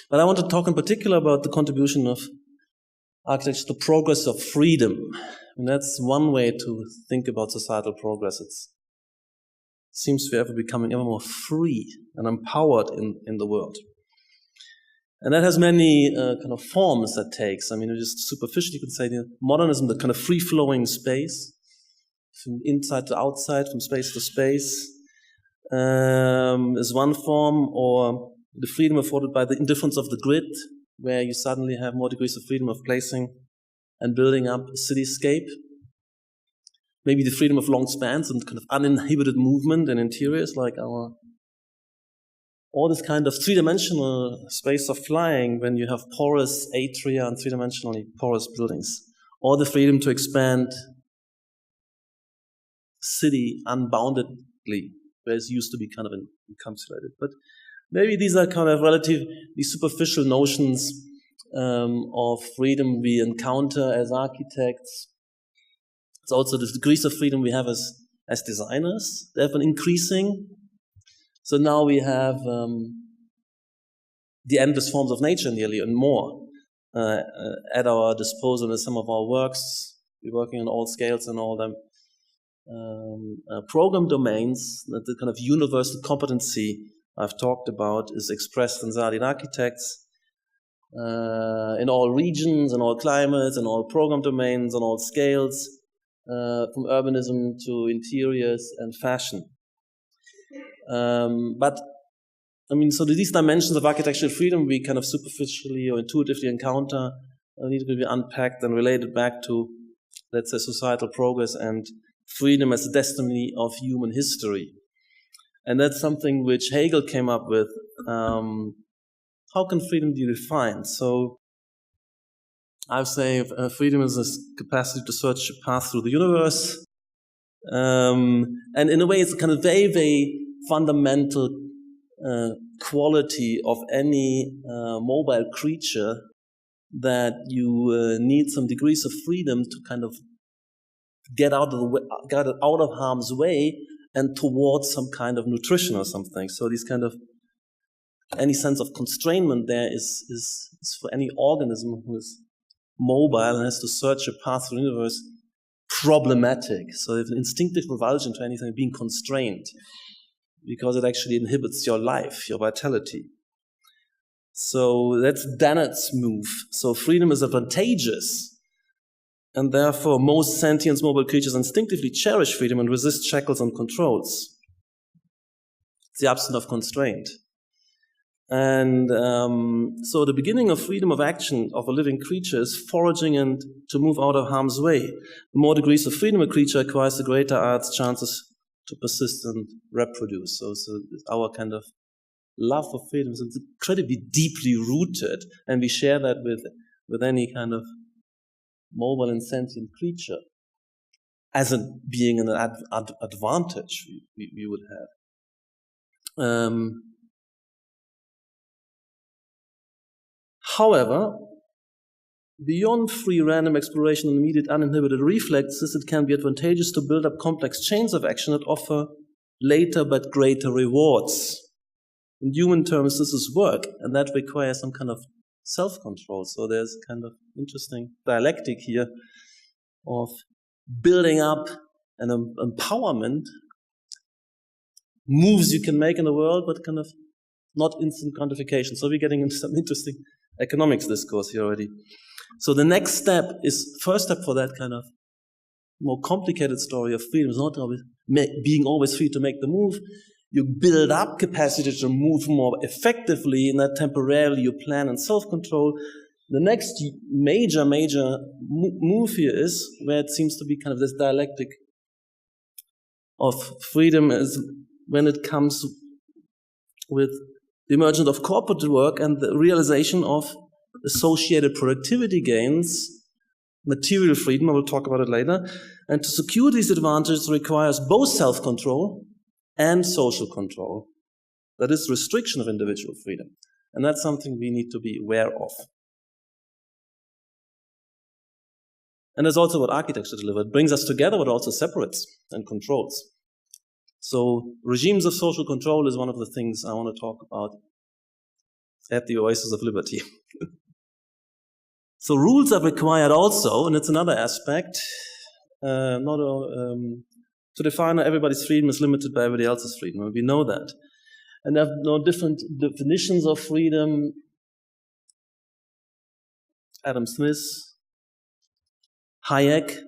But I want to talk in particular about the contribution of architecture to progress of freedom. And that's one way to think about societal progress. It seems to be ever becoming ever more free and empowered in the world. And that has many kind of forms that takes. I mean, just superficially, you could say modernism, the kind of free-flowing space, from inside to outside, from space to space, is one form, or the freedom afforded by the indifference of the grid, where you suddenly have more degrees of freedom of placing and building up a cityscape. Maybe the freedom of long spans and kind of uninhibited movement in interiors, like all this kind of three-dimensional space of flying when you have porous atria and three-dimensionally porous buildings. Or the freedom to expand city unboundedly, whereas it used to be kind of encapsulated. But maybe these are kind of relatively superficial notions of freedom we encounter as architects. It's also the degrees of freedom we have as designers. They have been increasing. So now we have the endless forms of nature nearly and more at our disposal in some of our works. We're working on all scales and all the program domains. That the kind of universal competency I've talked about is expressed in Zalin architects in all regions, in all climates, in all program domains, on all scales, from urbanism to interiors and fashion. But I mean, so these dimensions of architectural freedom we kind of superficially or intuitively encounter need to be unpacked and related back to, let's say, societal progress and freedom as a destiny of human history. And that's something which Hegel came up with. How can freedom be defined? So I would say freedom is this capacity to search a path through the universe. And in a way, it's a kind of very, very fundamental quality of any mobile creature, that you need some degrees of freedom to kind of get out of harm's way and towards some kind of nutrition or something. So these kind of, any sense of constrainment there is for any organism who is mobile and has to search a path through the universe problematic. So there's an instinctive revulsion to anything being constrained, because it actually inhibits your life, your vitality. So that's Dennett's move. So freedom is advantageous, and therefore most sentient mobile creatures instinctively cherish freedom and resist shackles and controls. It's the absence of constraint. And so the beginning of freedom of action of a living creature is foraging and to move out of harm's way. The more degrees of freedom a creature acquires, the greater are its chances to persist and reproduce. So our kind of love for freedom is incredibly deeply rooted, and we share that with any kind of mobile and sentient creature as being an advantage we would have. However, beyond free random exploration and immediate uninhibited reflexes, it can be advantageous to build up complex chains of action that offer later but greater rewards. In human terms, this is work, and that requires some kind of self-control. So there's kind of interesting dialectic here of building up an empowerment, moves you can make in the world, but kind of not instant quantification. So we're getting into some interesting economics discourse here already. So the next step is, first step for that kind of more complicated story of freedom is not always being always free to make the move. You build up capacity to move more effectively, and that temporarily you plan and self-control. The next major move here is where it seems to be kind of this dialectic of freedom is when it comes with the emergence of corporate work and the realization of associated productivity gains, material freedom, I will talk about it later. And to secure these advantages requires both self-control and social control. That is restriction of individual freedom. And that's something we need to be aware of. And that's also what architecture delivers. It brings us together, but also separates and controls. So regimes of social control is one of the things I want to talk about at the oasis of liberty. So rules are required also, and it's another aspect, to define how everybody's freedom is limited by everybody else's freedom. We know that. And there are no different definitions of freedom. Adam Smith, Hayek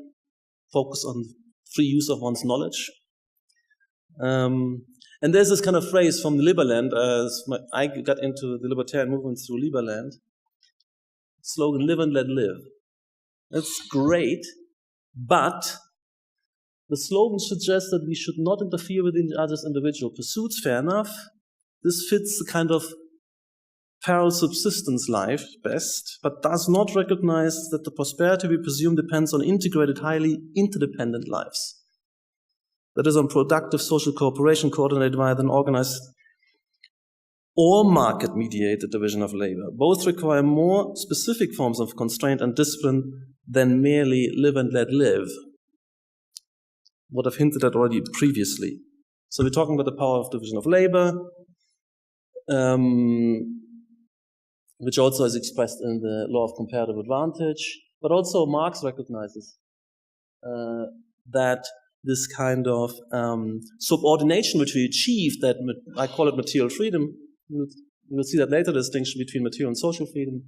focus on free use of one's knowledge. And there's this kind of phrase from Liberland, I got into the libertarian movement through Liberland, slogan, live and let live. That's great, but the slogan suggests that we should not interfere with each other's individual pursuits, fair enough. This fits the kind of parallel subsistence life best, but does not recognize that the prosperity we presume depends on integrated, highly interdependent lives. That is on productive social cooperation coordinated via an organized or market-mediated division of labor. Both require more specific forms of constraint and discipline than merely live and let live. What I've hinted at already previously. So we're talking about the power of division of labor, which also is expressed in the law of comparative advantage, but also Marx recognizes that this kind of subordination which we achieved, that I call it material freedom, we'll see that later, the distinction between material and social freedom,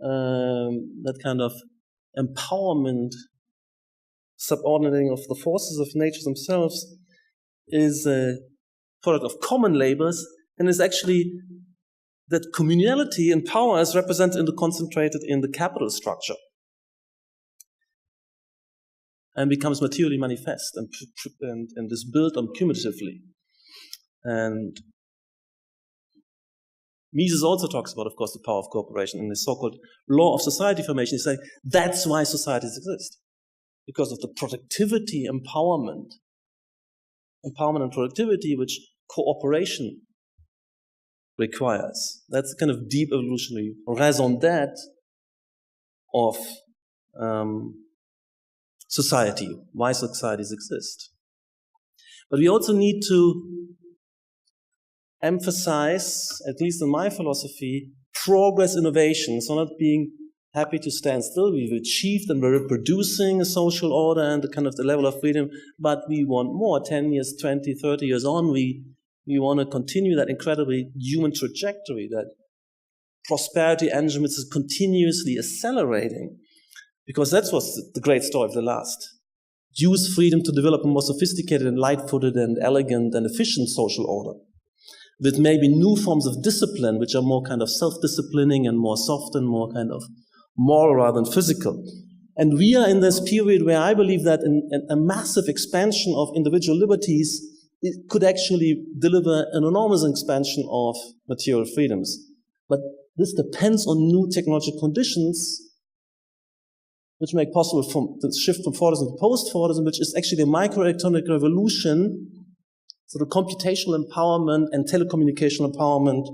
that kind of empowerment, subordinating of the forces of nature themselves is a product of common labors, and is actually that communality and power is represented and concentrated in the capital structure and becomes materially manifest and is built on cumulatively. And Mises also talks about, of course, the power of cooperation in the so-called law of society formation. He's saying that's why societies exist, because of the productivity, empowerment and productivity which cooperation requires. That's a kind of deep evolutionary raison d'etre of society, why societies exist. But we also need to emphasize, at least in my philosophy, progress, innovation. So not being happy to stand still. We've achieved and we're reproducing a social order and the kind of the level of freedom, but we want more. 10 years, 20, 30 years on, we want to continue that incredibly human trajectory, that prosperity engine which is continuously accelerating. Because that's what's the great story of the last. Use freedom to develop a more sophisticated and light-footed and elegant and efficient social order, with maybe new forms of discipline, which are more kind of self-disciplining and more soft and more kind of moral rather than physical. And we are in this period where I believe that a massive expansion of individual liberties, it could actually deliver an enormous expansion of material freedoms. But this depends on new technological conditions which make possible the shift from Fordism to post-Fordism, which is actually the microelectronic revolution. So the computational empowerment and telecommunication empowerment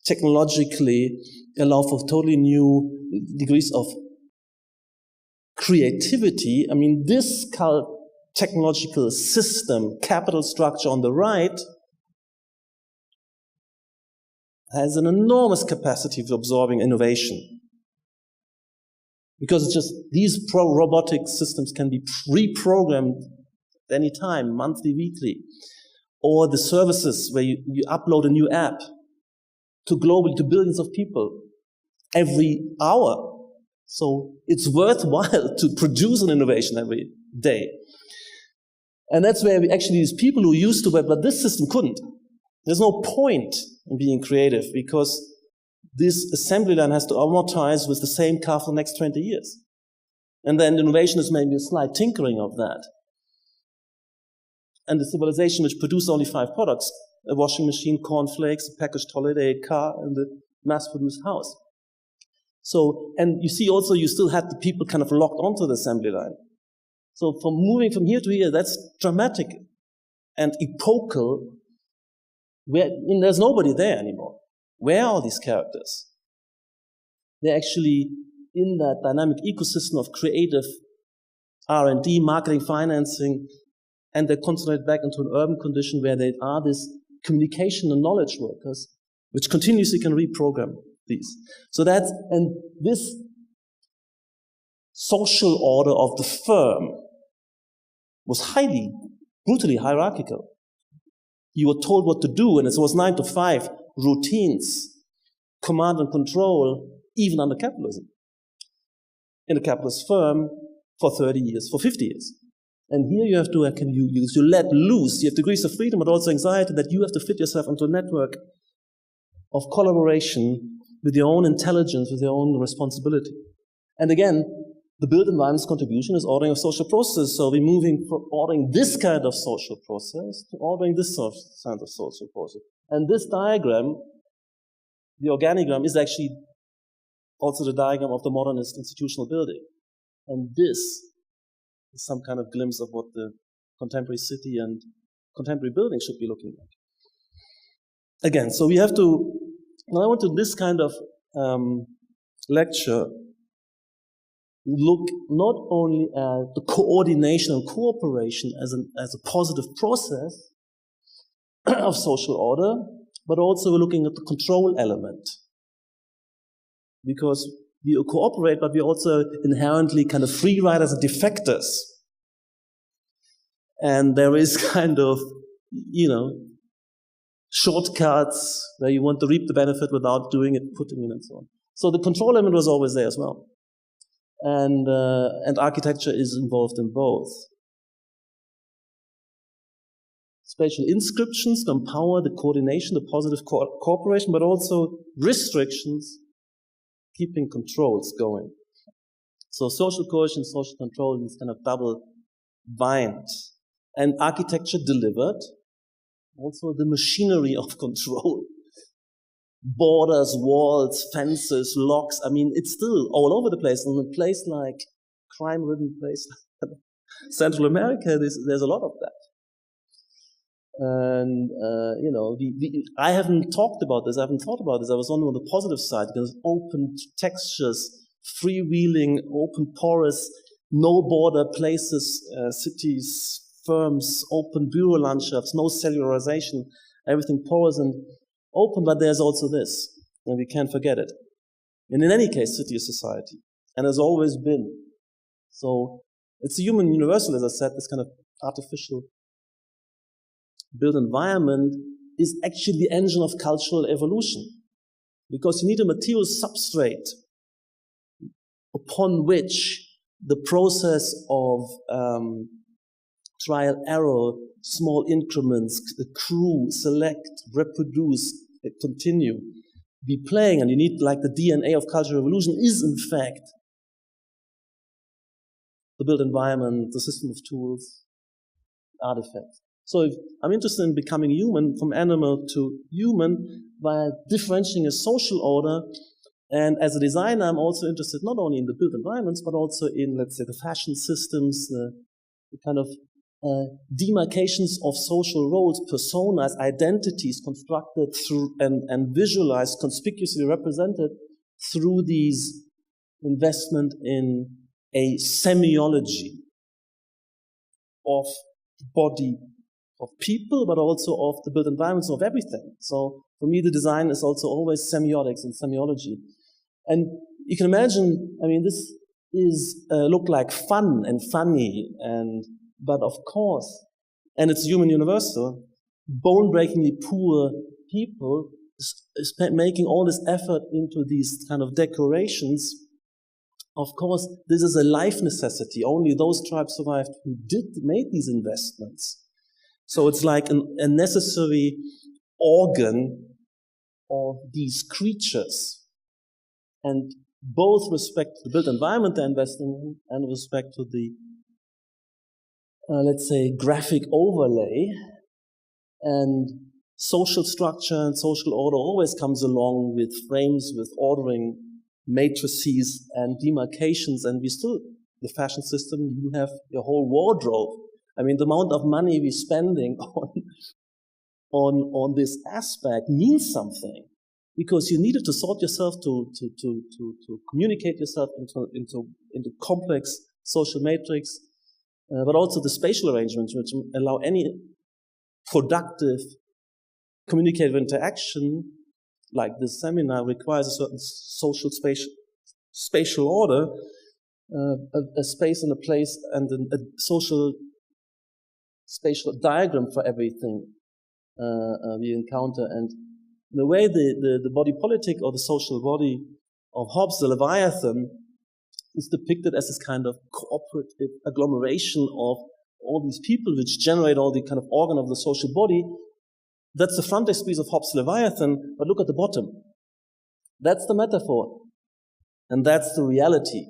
technologically allow for totally new degrees of creativity. I mean, this technological system, capital structure on the right, has an enormous capacity for absorbing innovation. Because it's just these robotic systems can be reprogrammed at any time, monthly, weekly. Or the services where you upload a new app to billions of people every hour. So it's worthwhile to produce an innovation every day. And that's where these people who used to web, but this system couldn't. There's no point in being creative because this assembly line has to amortize with the same car for the next 20 years. And then innovation is maybe a slight tinkering of that. And the civilization which produced only 5 products, a washing machine, cornflakes, a packaged holiday, a car, and a mass-produced house. So, and you see also you still had the people kind of locked onto the assembly line. So from moving from here to here, that's dramatic and epochal, there's nobody there anymore. Where are these characters? They're actually in that dynamic ecosystem of creative R&D, marketing, financing, and they're concentrated back into an urban condition where they are these communication and knowledge workers, which continuously can reprogram these. So that's, and this social order of the firm was highly, brutally hierarchical. You were told what to do, and it was 9 to 5, routines, command and control, even under capitalism. In a capitalist firm for 30 years, for 50 years. And here you have to, you let loose, you have degrees of freedom, but also anxiety that you have to fit yourself into a network of collaboration with your own intelligence, with your own responsibility. And again, the built environment's contribution is ordering of social process. So we're moving from ordering this kind of social process to ordering this kind of social process. And this diagram, the organigram, is actually also the diagram of the modernist institutional building. And this is some kind of glimpse of what the contemporary city and contemporary building should be looking like. Again, so we have to, when I went to this kind of lecture, look not only at the coordination and cooperation as a positive process of social order, but also we're looking at the control element. Because we cooperate, but we're also inherently kind of free riders and defectors. And there is kind of, shortcuts where you want to reap the benefit without doing it, putting in and so on. So the control element was always there as well. And architecture is involved in both. Spatial inscriptions to empower the coordination, the positive cooperation, but also restrictions, keeping controls going. So social coercion, social control, is kind of double bind. And architecture delivered also the machinery of control. Borders, walls, fences, locks. I mean, it's still all over the place. In a place like crime-ridden place, Central America, there's a lot of that. And, I haven't talked about this. I haven't thought about this. I was only on the positive side, because open textures, freewheeling, open porous, no border places, cities, firms, open bureau landschafts, no cellularization, everything porous and open, but there's also this, and we can't forget it. And in any case, city is society, and has always been. So it's a human universal, as I said, this kind of artificial built environment is actually the engine of cultural evolution, because you need a material substrate upon which the process of trial, error, small increments, accrue, select, reproduce, continue, be playing, and you need, like, the DNA of cultural evolution is in fact the built environment, the system of tools, artifacts. So if I'm interested in becoming human, from animal to human, by differentiating a social order. And as a designer, I'm also interested not only in the built environments, but also in, let's say, the fashion systems, the kind of demarcations of social roles, personas, identities constructed through and visualized, conspicuously represented through these investment in a semiology of body of people, but also of the built environments of everything. So for me, the design is also always semiotics and semiology. And you can imagine, I mean, this is look like fun and funny, but of course, and it's human universal, bone-breakingly poor people is making all this effort into these kind of decorations. Of course, this is a life necessity. Only those tribes survived who made these investments. So it's like a necessary organ of these creatures. And both respect to the built environment they're investing in and respect to the, let's say, graphic overlay. And social structure and social order always comes along with frames, with ordering matrices and demarcations. And we still, the fashion system, you have your whole wardrobe. I mean, the amount of money we're spending on this aspect means something, because you needed to sort yourself to communicate yourself into complex social matrix, but also the spatial arrangements which allow any productive communicative interaction, like this seminar requires a certain social spatial order, a space and a place and a social spatial diagram for everything we encounter. And in a way, the body politic or the social body of Hobbes, the Leviathan, is depicted as this kind of cooperative agglomeration of all these people which generate all the kind of organ of the social body. That's the frontispiece of Hobbes' Leviathan, but look at the bottom. That's the metaphor. And that's the reality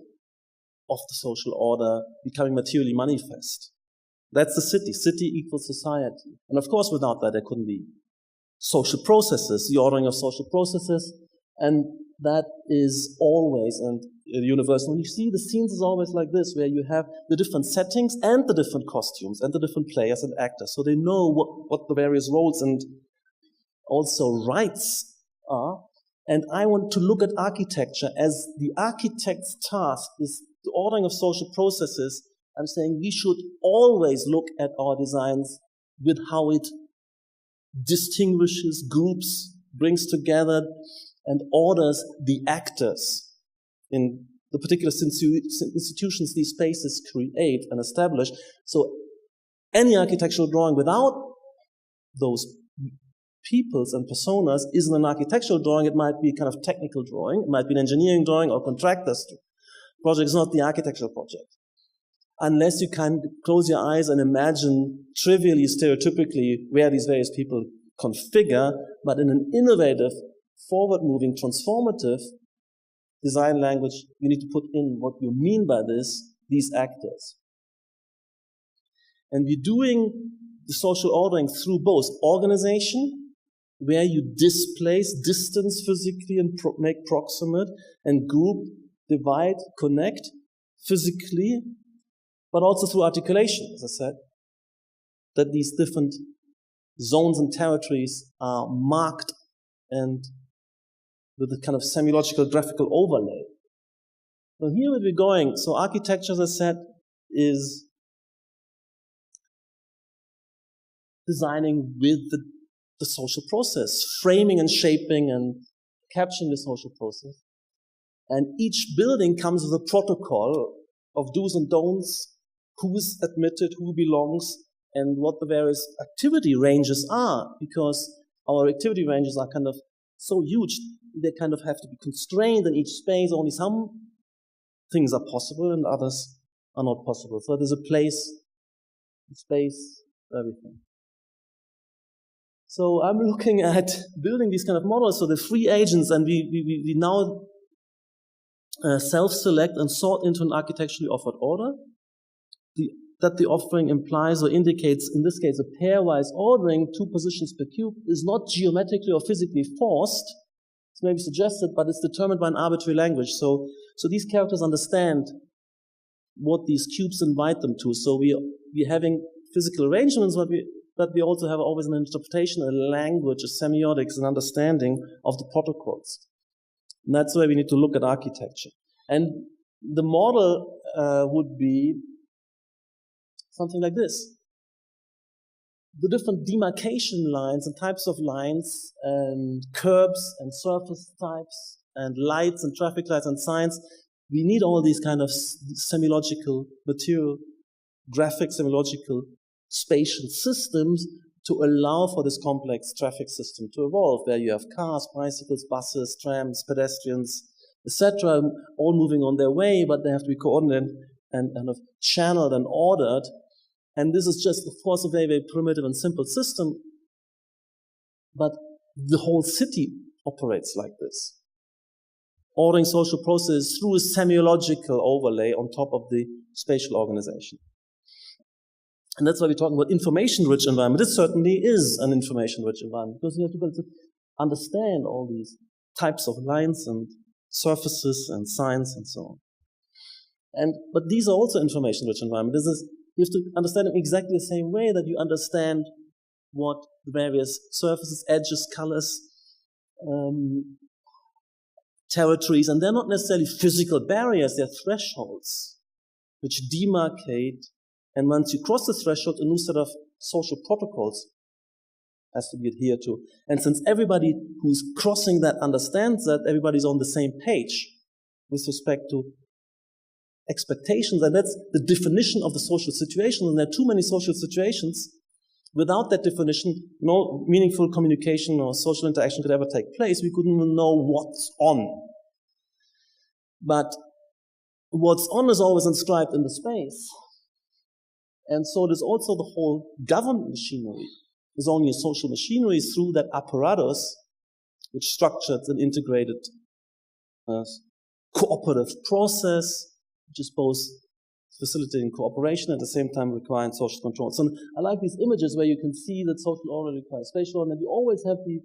of the social order becoming materially manifest. That's the city. City equals society. And of course, without that, there couldn't be social processes, the ordering of social processes. And that is always and universal. When you see the scenes is always like this, where you have the different settings and the different costumes and the different players and actors. So they know what the various roles and also rights are. And I want to look at architecture as the architect's task is the ordering of social processes. I'm saying we should always look at our designs with how it distinguishes groups, brings together and orders the actors in the particular institutions these spaces create and establish. So any architectural drawing without those peoples and personas isn't an architectural drawing. It might be a kind of technical drawing. It might be an engineering drawing or contractor's project. It's not the architectural project. Unless you can close your eyes and imagine trivially, stereotypically, where these various people configure, but in an innovative, forward-moving, transformative design language, you need to put in what you mean by this, these actors. And we're doing the social ordering through both organization, where you displace, distance physically and make proximate, and group, divide, connect physically, but also through articulation, as I said, that these different zones and territories are marked and with a kind of semiological graphical overlay. So here we're going. So architecture, as I said, is designing with the social process, framing and shaping and capturing the social process. And each building comes with a protocol of do's and don'ts, who's admitted, who belongs, and what the various activity ranges are, because our activity ranges are kind of so huge, they kind of have to be constrained in each space. Only some things are possible and others are not possible. So there's a place, space, everything. So I'm looking at building these kind of models, so the free agents, and we now self-select and sort into an architecturally offered order. That the offering implies or indicates, in this case, a pairwise ordering, 2 positions per cube, is not geometrically or physically forced. It's maybe suggested, but it's determined by an arbitrary language. So these characters understand what these cubes invite them to. So we're having physical arrangements, but we also have always an interpretation, a language, a semiotics, an understanding of the protocols. And that's where we need to look at architecture. And the model would be something like this. The different demarcation lines and types of lines and curbs and surface types and lights and traffic lights and signs, we need all these kind of semiological material, graphic semiological spatial systems to allow for this complex traffic system to evolve, where you have cars, bicycles, buses, trams, pedestrians, etc., all moving on their way, but they have to be coordinated and kind of channeled and ordered. And this is just, of course, a very, very primitive and simple system, but the whole city operates like this. Ordering social processes through a semiological overlay on top of the spatial organization. And that's why we're talking about information-rich environment. This certainly is an information-rich environment, because you have to be able to understand all these types of lines and surfaces and signs and so on. But these are also information-rich environments. You have to understand them exactly the same way that you understand what the various surfaces, edges, colors, territories, and they're not necessarily physical barriers, they're thresholds which demarcate, and once you cross the threshold, a new set of social protocols has to be adhered to. And since everybody who's crossing that understands that, everybody's on the same page with respect to expectations, and that's the definition of the social situation. And there are too many social situations. Without that definition, no meaningful communication or social interaction could ever take place. We couldn't even know what's on. But what's on is always inscribed in the space. And so there's also the whole government machinery. There's only a social machinery through that apparatus, which structured and integrated cooperative process, which is both facilitating cooperation at the same time requiring social control. So I like these images where you can see that social order requires spatial order, and you always have the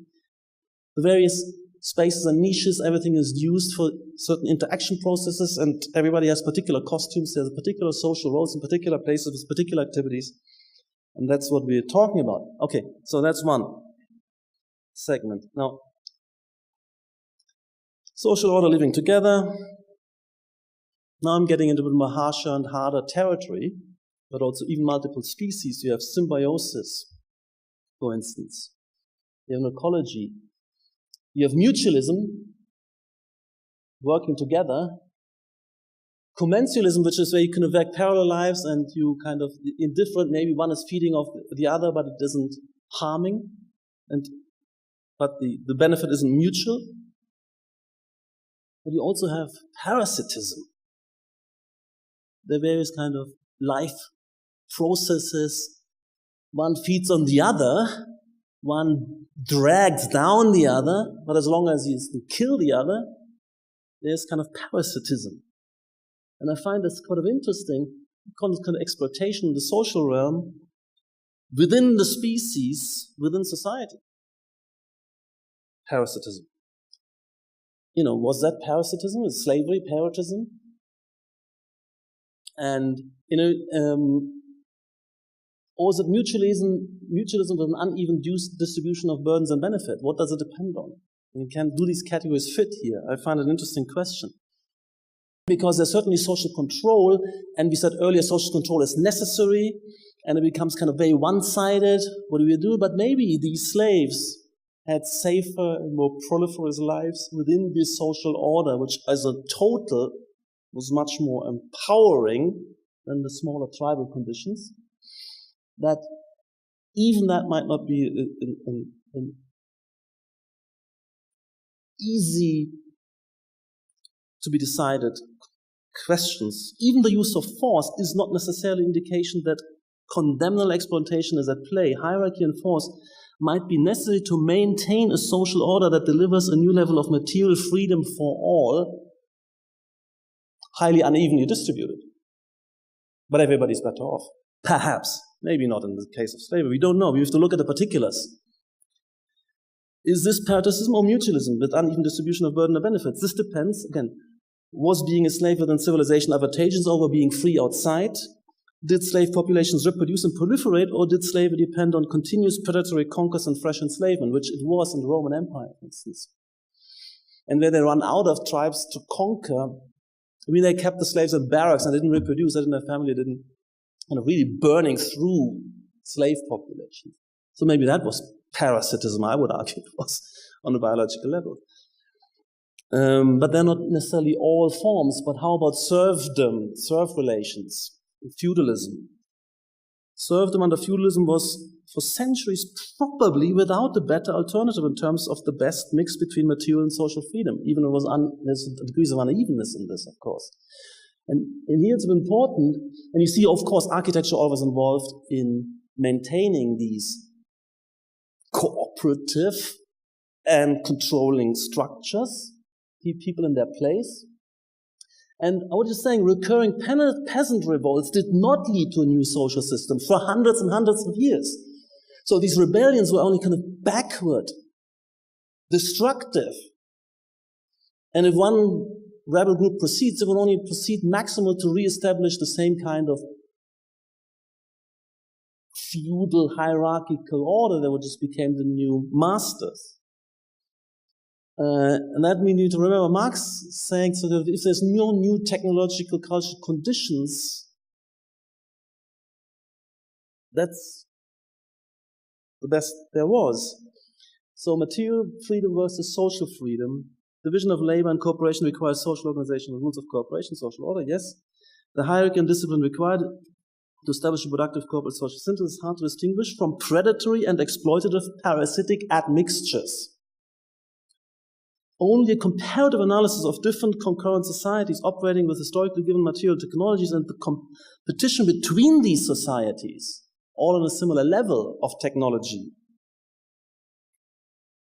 various spaces and niches. Everything is used for certain interaction processes, and everybody has particular costumes. There's particular social roles in particular places with particular activities, and that's what we're talking about. Okay, so that's one segment. Now, social order living together. Now I'm getting into a bit more harsher and harder territory, but also even multiple species. You have symbiosis, for instance. You have an ecology. You have mutualism, working together. Commensalism, which is where you can have parallel lives and you kind of indifferent, maybe one is feeding off the other, but it isn't harming, but the benefit isn't mutual. But you also have parasitism. There are various kind of life processes. One feeds on the other, one drags down the other, but as long as you kill the other, there's kind of parasitism. And I find this kind of interesting, kind of exploitation in the social realm within the species, within society. Parasitism. Was that parasitism? Is slavery parasitism? And, or is it mutualism with an uneven distribution of burdens and benefit? What does it depend on? And do these categories fit here? I find it an interesting question. Because there's certainly social control, and we said earlier social control is necessary, and it becomes kind of very one-sided. What do we do? But maybe these slaves had safer and more proliferous lives within this social order, which as a total was much more empowering than the smaller tribal conditions, that even that might not be an easy to be decided questions. Even the use of force is not necessarily an indication that condemnable exploitation is at play. Hierarchy and force might be necessary to maintain a social order that delivers a new level of material freedom for all, highly unevenly distributed. But everybody's better off. Perhaps. Maybe not in the case of slavery. We don't know. We have to look at the particulars. Is this parasitism or mutualism with uneven distribution of burden or benefits? This depends. Again, was being a slave within civilization advantageous over being free outside? Did slave populations reproduce and proliferate, or did slavery depend on continuous predatory conquest and fresh enslavement, which it was in the Roman Empire, for instance? And where they run out of tribes to conquer, they kept the slaves in barracks and didn't reproduce, they didn't have family, didn't really burning through slave populations. So maybe that was parasitism, I would argue it was, on a biological level. But they're not necessarily all forms, but how about serfdom, serf relations, feudalism? Serfdom under feudalism was, for centuries, probably without a better alternative in terms of the best mix between material and social freedom, even if there's degrees of unevenness in this, of course. And here it's important, and you see, of course, architecture always involved in maintaining these cooperative and controlling structures, keep people in their place. And I was just saying, recurring peasant revolts did not lead to a new social system for hundreds and hundreds of years. So these rebellions were only kind of backward, destructive. And if one rebel group proceeds, it will only proceed maximal to re-establish the same kind of feudal hierarchical order that just became the new masters. And that we need to remember Marx saying, so that if there's no new technological cultural conditions, that's the best there was. So material freedom versus social freedom. Division of labor and cooperation requires social organization and rules of cooperation, social order, yes. The hierarchy and discipline required to establish a productive corporate social synthesis is hard to distinguish from predatory and exploitative parasitic admixtures. Only a comparative analysis of different concurrent societies operating with historically given material technologies and the competition between these societies, all on a similar level of technology,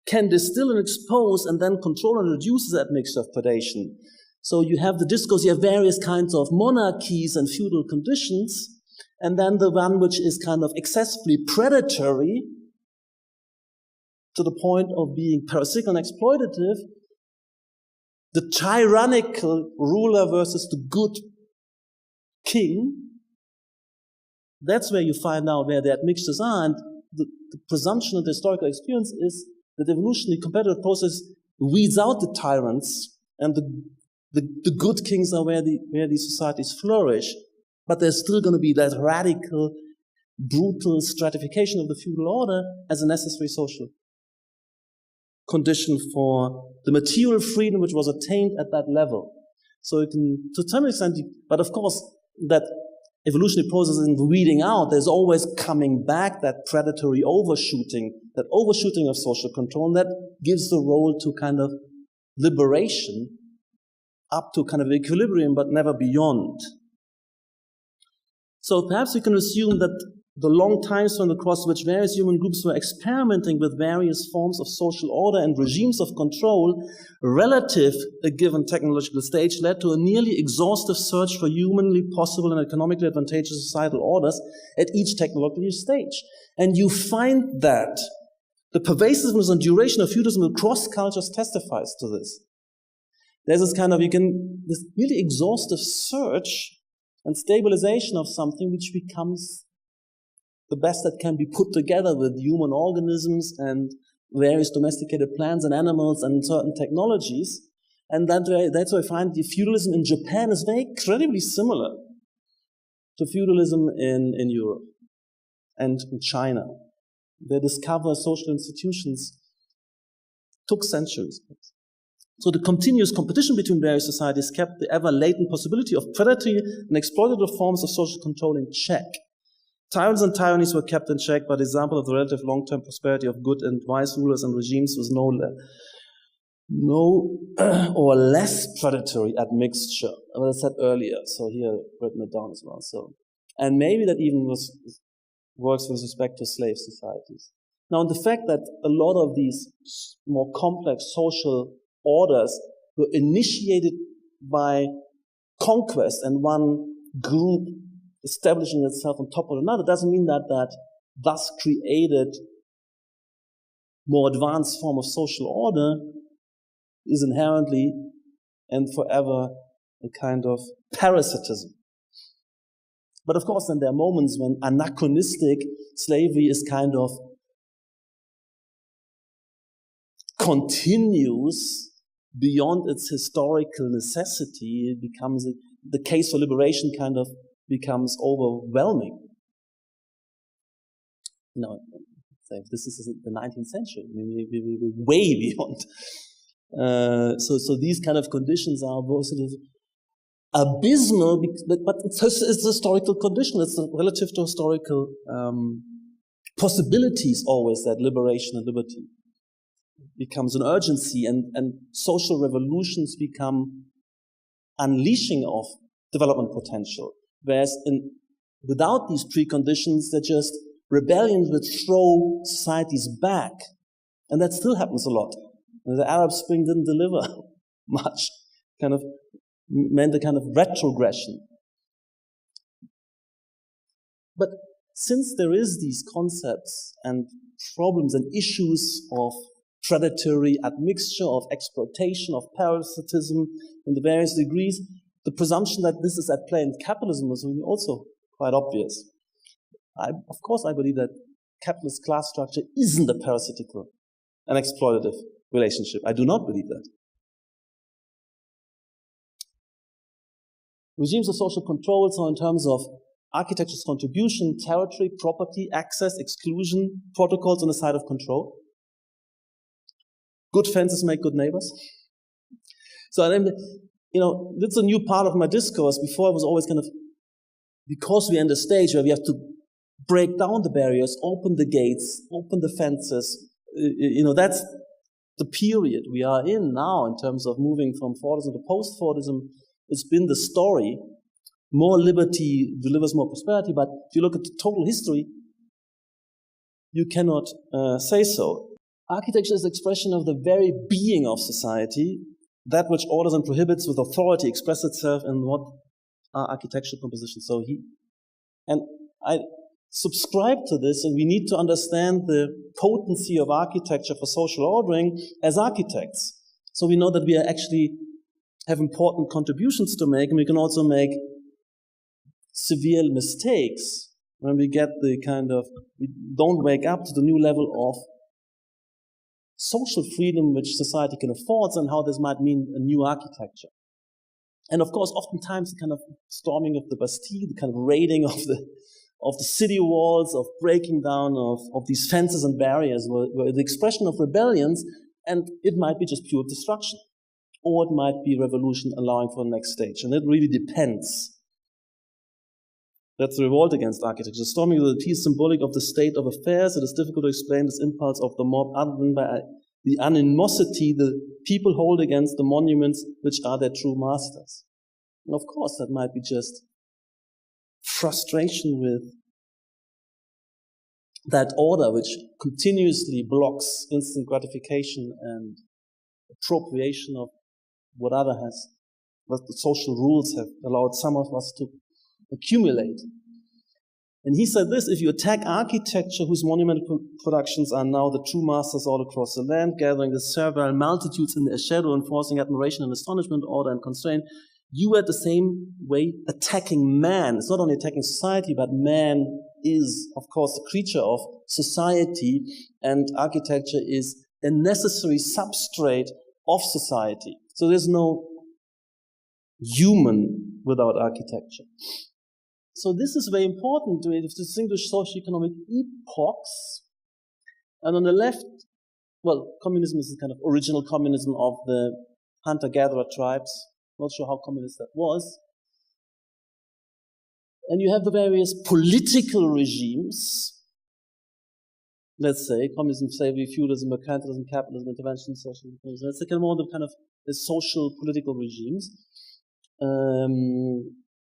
can distill and expose and then control and reduce that mixture of predation. So you have the discourse, you have various kinds of monarchies and feudal conditions, and then the one which is kind of excessively predatory to the point of being parasitic and exploitative, the tyrannical ruler versus the good king, that's where you find out where the admixtures are, and the presumption of the historical experience is that the evolutionary competitive process weeds out the tyrants, and the good kings are where these societies flourish. But there's still going to be that radical, brutal stratification of the feudal order as a necessary social condition for the material freedom which was attained at that level. So it can, to some extent, but of course, that evolutionary process in weeding out, there's always coming back that predatory overshooting of social control, and that gives the role to kind of liberation up to kind of equilibrium, but never beyond. So perhaps we can assume that the long time span across which various human groups were experimenting with various forms of social order and regimes of control relative to a given technological stage led to a nearly exhaustive search for humanly possible and economically advantageous societal orders at each technological stage. And you find that the pervasiveness and duration of feudalism across cultures testifies to this. There's this kind of, this really exhaustive search and stabilization of something which becomes the best that can be put together with human organisms and various domesticated plants and animals and certain technologies. And that's why I find the feudalism in Japan is very incredibly similar to feudalism in Europe and in China. They discover social institutions took centuries. So the continuous competition between various societies kept the ever-latent possibility of predatory and exploitative forms of social control in check. Tyrants and tyrannies were kept in check by the example of the relative long-term prosperity of good and wise rulers and regimes with no or less predatory admixture. What I said earlier, so here I've written it down as well. So, and maybe that even works with respect to slave societies. Now, the fact that a lot of these more complex social orders were initiated by conquest and one group establishing itself on top of another doesn't mean that thus created more advanced form of social order is inherently and forever a kind of parasitism. But of course, then there are moments when anachronistic slavery is kind of continues beyond its historical necessity. It becomes the case for liberation kind of becomes overwhelming. No, this is the 19th century. I mean, we're way beyond. So these kind of conditions are both sort of abysmal, but it's a historical condition. It's relative to historical possibilities always that liberation and liberty becomes an urgency, and social revolutions become unleashing of development potential. Whereas without these preconditions, they're just rebellions would throw societies back. And that still happens a lot. The Arab Spring didn't deliver much, kind of meant a kind of retrogression. But since there is these concepts and problems and issues of predatory admixture, of exploitation, of parasitism in the various degrees, the presumption that this is at play in capitalism is also quite obvious. Of course, I believe that capitalist class structure isn't a parasitical and exploitative relationship. I do not believe that. Regimes of social control, so in terms of architecture's contribution, territory, property, access, exclusion, protocols on the side of control. Good fences make good neighbors. So then, that's a new part of my discourse. Before I was always kind of, because we're in the stage where we have to break down the barriers, open the gates, open the fences, that's the period we are in now in terms of moving from Fordism to post-Fordism. It's been the story. More liberty delivers more prosperity, but if you look at the total history, you cannot say so. Architecture is the expression of the very being of society, that which orders and prohibits with authority express itself in what are architectural compositions. And I subscribe to this, and we need to understand the potency of architecture for social ordering as architects. So we know that we actually have important contributions to make, and we can also make severe mistakes when we get we don't wake up to the new level of social freedom which society can afford, and how this might mean a new architecture. And of course, oftentimes the kind of storming of the Bastille, the kind of raiding of the city walls, of breaking down of these fences and barriers were the expression of rebellions, and it might be just pure destruction. Or it might be revolution allowing for the next stage. And it really depends. That's the revolt against architecture. Storming of the peace symbolic of the state of affairs. It is difficult to explain this impulse of the mob other than by the animosity the people hold against the monuments which are their true masters. And of course, that might be just frustration with that order which continuously blocks instant gratification and appropriation of what the social rules have allowed some of us to accumulate. And he said this: if you attack architecture, whose monumental productions are now the true masters all across the land, gathering the servile multitudes in their shadow, enforcing admiration and astonishment, order and constraint, you are the same way attacking man. It's not only attacking society, but man is, of course, a creature of society, and architecture is a necessary substrate of society. So there's no human without architecture. So this is very important to distinguish socio-economic epochs. And on the left, communism is the kind of original communism of the hunter-gatherer tribes. Not sure how communist that was. And you have the various political regimes. Let's say communism, slavery, feudalism, mercantilism, capitalism, intervention, socialism. That's the kind of the social political regimes.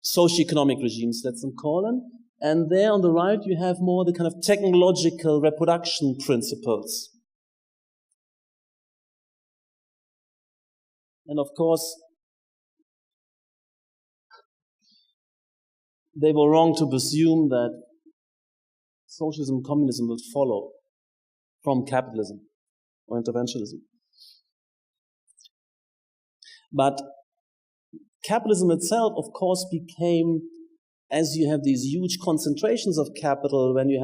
Socio-economic regimes, let's call them. And there on the right, you have more the kind of technological reproduction principles. And of course, they were wrong to presume that socialism and communism will follow from capitalism or interventionism. But capitalism itself, of course, became, as you have these huge concentrations of capital, when you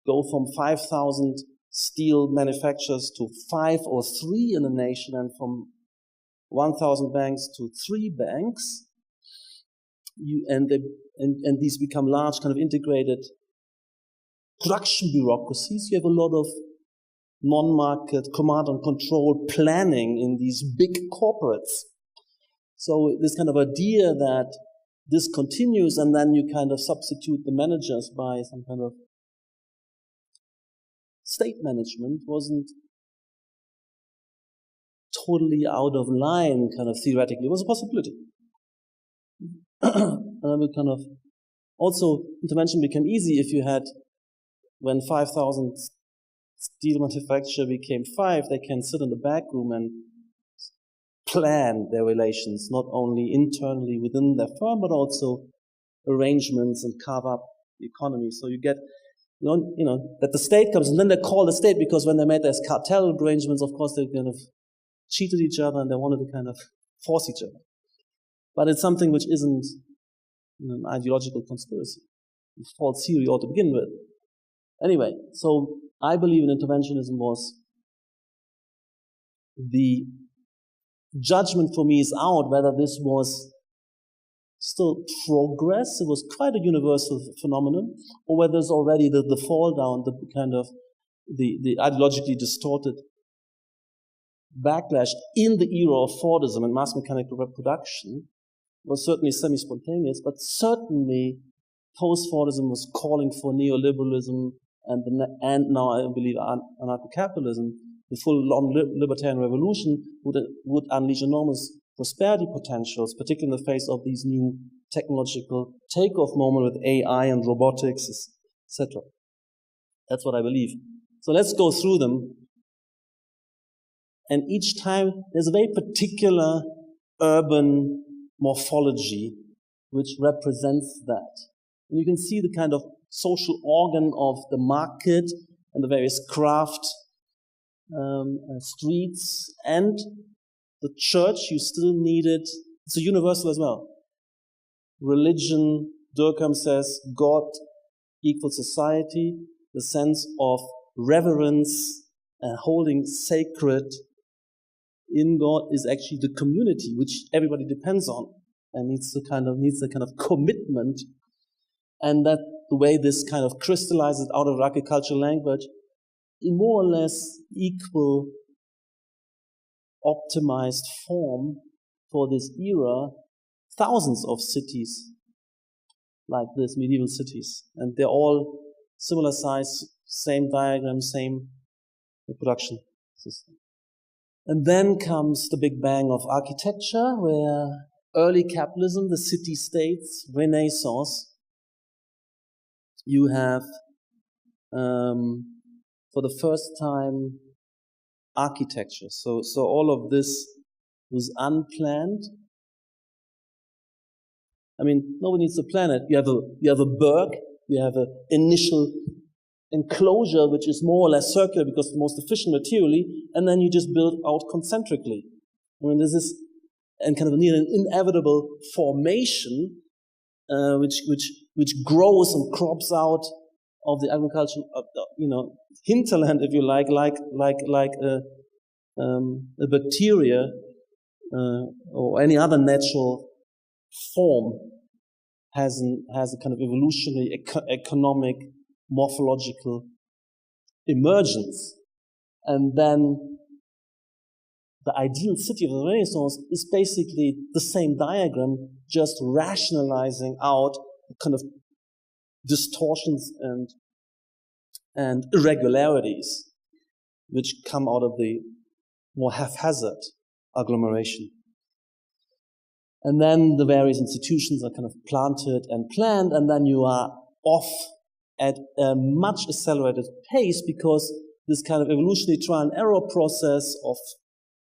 go from 5,000 steel manufacturers to 5 or 3 in a nation, and from 1,000 banks to 3 banks, and these become large kind of integrated production bureaucracies. You have a lot of non-market command and control planning in these big corporates. So this kind of idea that this continues, and then you kind of substitute the managers by some kind of state management, wasn't totally out of line, kind of theoretically. It was a possibility. And then we kind of, also intervention became easy if you had, when 5,000 steel manufacturers became 5, they can sit in the back room and plan their relations, not only internally within their firm, but also arrangements and carve up the economy. So you get, that the state comes, and then they call the state, because when they made those cartel arrangements, of course, they kind of cheated each other and they wanted to kind of force each other. But it's something which isn't an ideological conspiracy. It's false theory ought to begin with. Anyway, so I believe in interventionism was the judgment for me is out whether this was still progress, it was quite a universal phenomenon, or whether there's already the fall down, the kind of the ideologically distorted backlash in the era of Fordism and mass mechanical reproduction was certainly semi-spontaneous, but certainly post-Fordism was calling for neoliberalism and now I believe anarcho-capitalism. The full-on libertarian revolution would unleash enormous prosperity potentials, particularly in the face of these new technological takeoff moment with AI and robotics, etc. That's what I believe. So let's go through them. And each time there's a very particular urban morphology which represents that. And you can see the kind of social organ of the market and the various craft streets, and the church. You still need it. It's a universal as well. Religion, Durkheim says, God equals society. The sense of reverence and holding sacred in God is actually the community, which everybody depends on and needs a kind of commitment. And that the way this kind of crystallizes out of agricultural language in more or less equal, optimized form for this era, thousands of cities like this, medieval cities. And they're all similar size, same diagram, same reproduction system. And then comes the big bang of architecture, where early capitalism, the city-states, Renaissance, you have, for the first time, architecture. So all of this was unplanned. I mean, nobody needs to plan it. You have a burg, you have an initial enclosure which is more or less circular because it's most efficient materially, and then you just build out concentrically. I mean, this is and kind of near an inevitable formation which grows and crops out of the agricultural, hinterland, if you like a bacteria or any other natural form has a kind of evolutionary, economic, morphological emergence. And then the ideal city of the Renaissance is basically the same diagram, just rationalizing out kind of distortions and irregularities which come out of the more haphazard agglomeration. And then the various institutions are kind of planted and planned, and then you are off at a much accelerated pace because this kind of evolutionary trial and error process of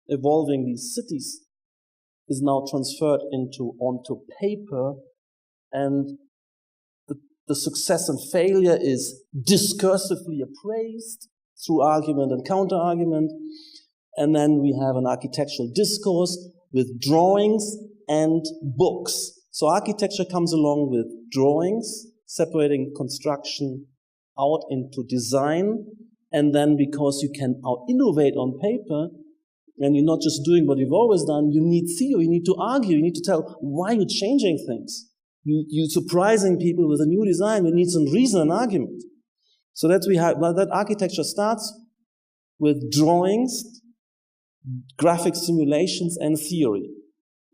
evolving these cities is now transferred onto paper, and the success and failure is discursively appraised through argument and counter-argument. And then we have an architectural discourse with drawings and books. So architecture comes along with drawings, separating construction out into design, and then because you can out-innovate on paper, and you're not just doing what you've always done, you need theory, you need to argue, you need to tell why you're changing things. You're surprising people with a new design. We need some reason and argument. So that architecture starts with drawings, graphic simulations, and theory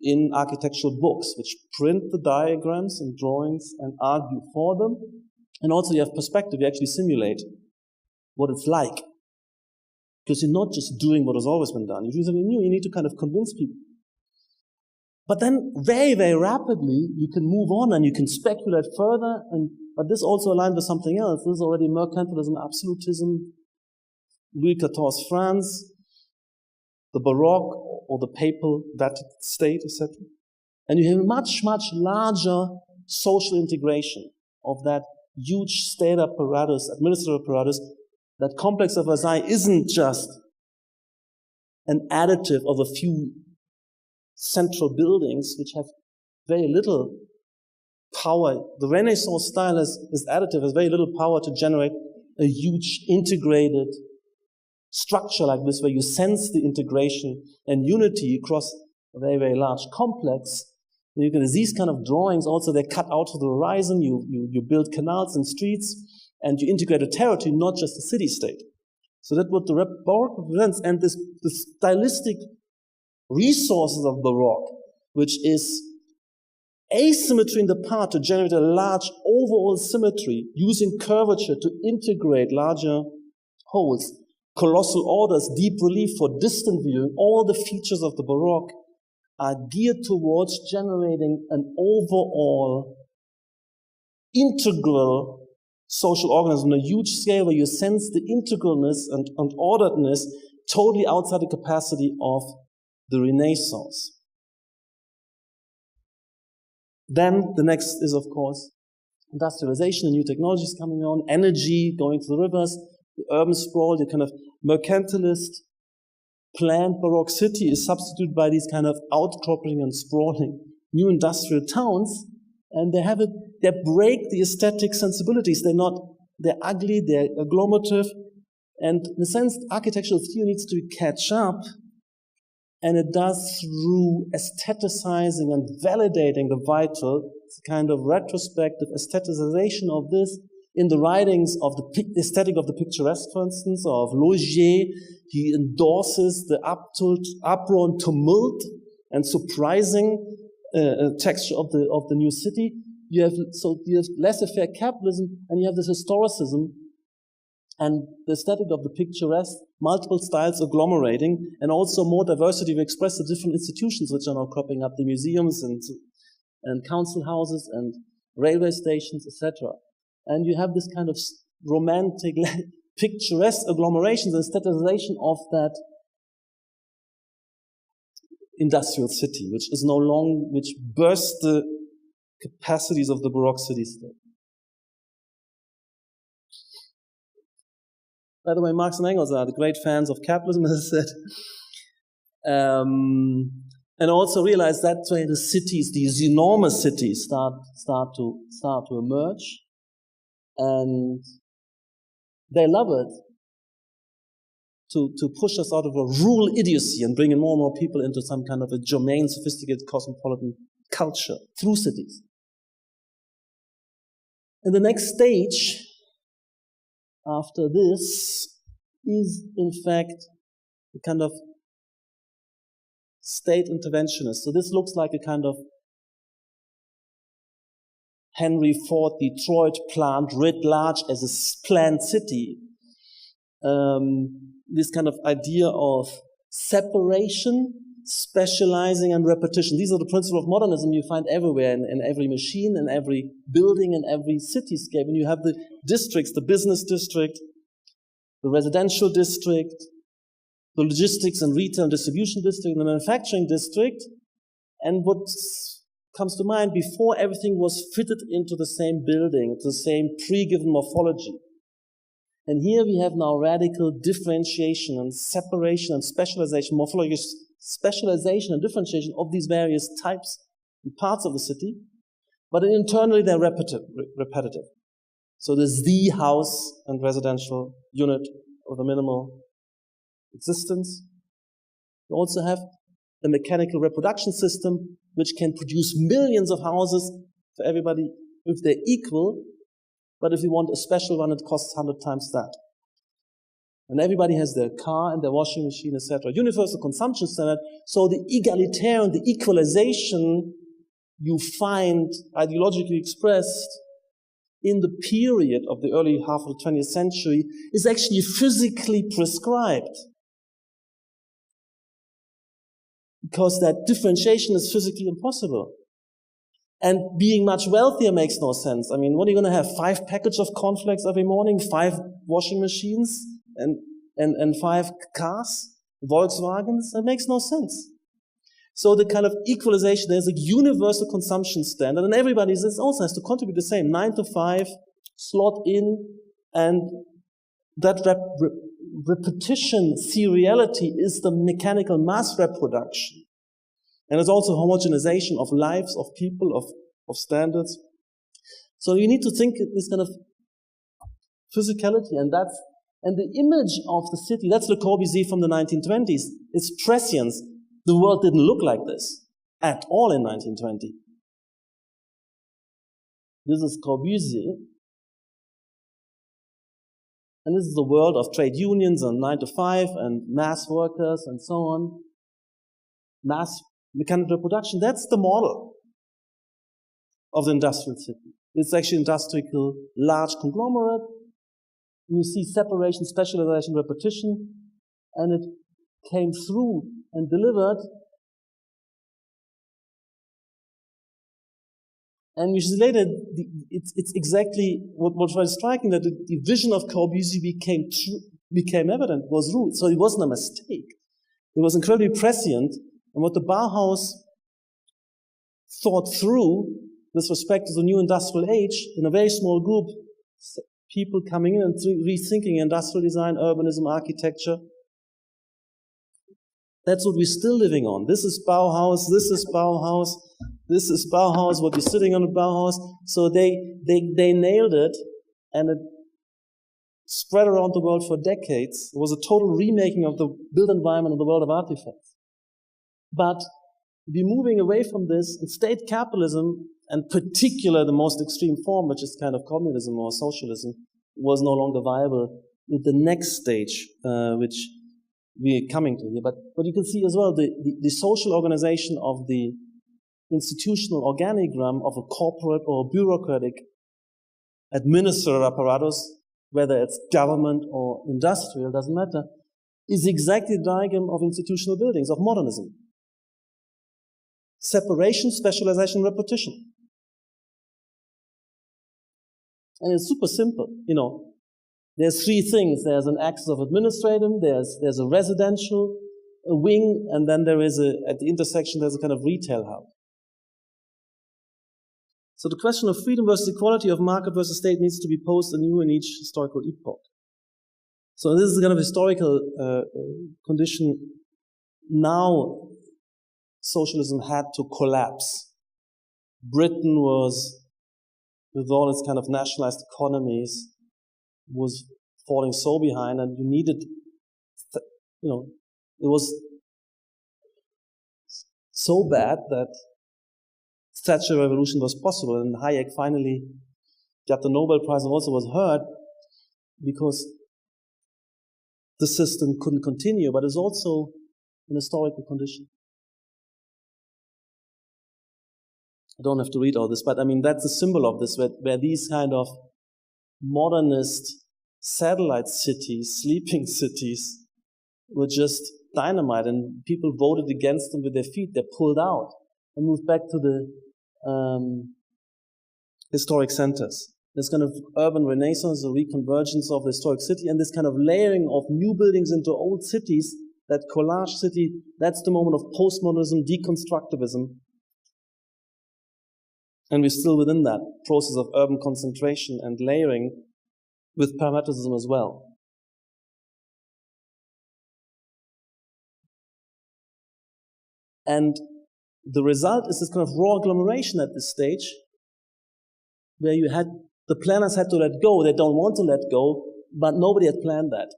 in architectural books, which print the diagrams and drawings and argue for them. And also you have perspective. You actually simulate what it's like. Because you're not just doing what has always been done. You're doing something new. You need to kind of convince people. But then very, very rapidly, you can move on and you can speculate further. But this also aligned with something else. This is already mercantilism, absolutism, Louis XIV's France, the Baroque or the papal Vatican state, etc. And you have a much, much larger social integration of that huge state apparatus, administrative apparatus. That complex of Versailles isn't just an additive of a few central buildings which have very little power. The Renaissance style is additive, has very little power to generate a huge integrated structure like this where you sense the integration and unity across a very, very large complex. You get these kind of drawings also, they're cut out to the horizon, you build canals and streets, and you integrate a territory, not just a city-state. So that's what the Baroque represents, and the stylistic resources of Baroque, which is asymmetry in the part to generate a large overall symmetry, using curvature to integrate larger wholes, colossal orders, deep relief for distant viewing, all the features of the Baroque are geared towards generating an overall integral social organism on a huge scale where you sense the integralness and orderedness totally outside the capacity of the Renaissance. Then the next is, of course, industrialization and new technologies coming on, energy going to the rivers, the urban sprawl, the kind of mercantilist planned Baroque city is substituted by these kind of outcropping and sprawling new industrial towns, and they break the aesthetic sensibilities. They're ugly, they're agglomerative, and in a sense, architectural theory needs to catch up, and it does through aestheticizing and validating the vital. It's a kind of retrospective aestheticization of this in the writings of the aesthetic of the picturesque, for instance, or of Logier. He endorses the uproar and tumult and surprising texture of the new city. You have laissez-faire capitalism, and you have this historicism and the aesthetic of the picturesque, multiple styles agglomerating, and also more diversity to express the different institutions which are now cropping up, the museums and council houses and railway stations, etc. And you have this kind of romantic, picturesque agglomerations and aestheticization of that industrial city, which bursts the capacities of the Baroque city-state. By the way, Marx and Engels are the great fans of capitalism, as I said. And also realize that way the cities, these enormous cities, start to emerge, and they love it to push us out of a rural idiocy and bring in more and more people into some kind of a germane, sophisticated, cosmopolitan culture through cities. And the next stage after this is, in fact, a kind of state interventionist. So this looks like a kind of Henry Ford Detroit plant writ large as a planned city. This kind of idea of separation, specializing, and repetition. These are the principles of modernism you find everywhere, in every machine, in every building, in every cityscape. And you have the districts, the business district, the residential district, the logistics and retail and distribution district, and the manufacturing district. And what comes to mind, before everything was fitted into the same building, the same pre-given morphology. And here we have now radical differentiation and separation and specialization, morphological specialization and differentiation of these various types and parts of the city, but internally they're repetitive. So there's the house and residential unit of the minimal existence. You also have a mechanical reproduction system which can produce millions of houses for everybody if they're equal, but if you want a special one, it costs 100 times that. And everybody has their car and their washing machine, etc. Universal consumption standard. So the egalitarian, the equalization you find ideologically expressed in the period of the early half of the 20th century is actually physically prescribed. Because that differentiation is physically impossible. And being much wealthier makes no sense. I mean, what are you going to have? 5 packages of cornflakes every morning, 5 washing machines, and 5 cars, Volkswagens? That makes no sense. So the kind of equalization, there's a universal consumption standard, and everybody also has to contribute the same, 9 to 5, slot in, and that repetition, seriality is the mechanical mass reproduction. And it's also homogenization of lives, of people, of standards. So you need to think this kind of physicality, and the image of the city, that's Le Corbusier from the 1920s. It's prescience. The world didn't look like this. at all in 1920. This is Corbusier. And this is the world of trade unions and 9 to 5 and mass workers and so on. Mass mechanical production, that's the model of the industrial city. It's actually industrial, large conglomerate. You see separation, specialization, repetition, and it came through and delivered. And you see later, it's exactly what was striking, that the vision of Corbusier became evident, was true. So it wasn't a mistake. It was incredibly prescient. And what the Bauhaus thought through with respect to the new industrial age, in a very small group, people coming in and rethinking industrial design, urbanism, architecture. That's what we're still living on. This is Bauhaus, this is Bauhaus, this is Bauhaus, what you're sitting on at Bauhaus. So they nailed it, and it spread around the world for decades. It was a total remaking of the built environment of the world of artifacts. But we're moving away from this, and state capitalism, and particularly the most extreme form, which is kind of communism or socialism, was no longer viable with the next stage, which we're coming to here. But you can see as well the social organization of the institutional organigram of a corporate or bureaucratic administrative apparatus, whether it's government or industrial, doesn't matter, is exactly the diagram of institutional buildings, of modernism. Separation, specialization, repetition. And it's super simple, There's three things. There's an axis of administratum, there's a residential, a wing, and then there is at the intersection, there's a kind of retail hub. So the question of freedom versus equality, of market versus state, needs to be posed anew in each historical epoch. So this is a kind of historical condition. Now, socialism had to collapse. Britain was, with all its kind of nationalized economies, was falling so behind, and you needed, it was so bad that Thatcher revolution was possible, and Hayek finally got the Nobel Prize and also was heard because the system couldn't continue, but it's also an historical condition. I don't have to read all this, but I mean, that's a symbol of this, where these kind of modernist satellite cities, sleeping cities, were just dynamite, and people voted against them with their feet. They pulled out and moved back to the historic centers. This kind of urban renaissance, a reconvergence of the historic city, and this kind of layering of new buildings into old cities, that collage city, that's the moment of postmodernism, deconstructivism. And we're still within that process of urban concentration and layering with parametricism as well. And the result is this kind of raw agglomeration at this stage, where the planners had to let go. They don't want to let go, but nobody had planned that.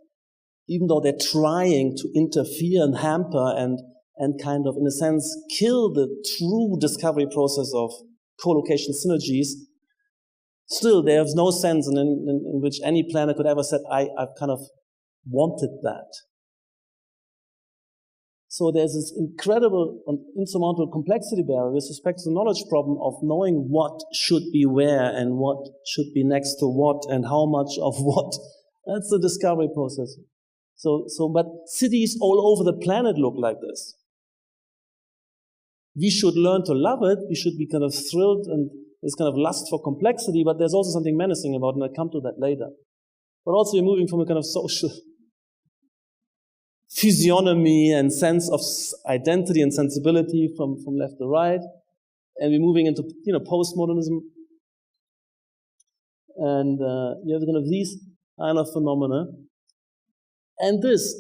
Even though they're trying to interfere and hamper and kind of, in a sense, kill the true discovery process of co-location synergies, still there's no sense in which any planner could ever said, I've kind of wanted that. So there's this incredible and insurmountable complexity barrier with respect to the knowledge problem of knowing what should be where and what should be next to what and how much of what. That's the discovery process. But cities all over the planet look like this. We should learn to love it. We should be kind of thrilled, and there's kind of lust for complexity, but there's also something menacing about it, and I'll come to that later. But also we're moving from a kind of social physiognomy and sense of identity and sensibility from left to right, and we're moving into postmodernism, and you have kind of these kind of phenomena, and this,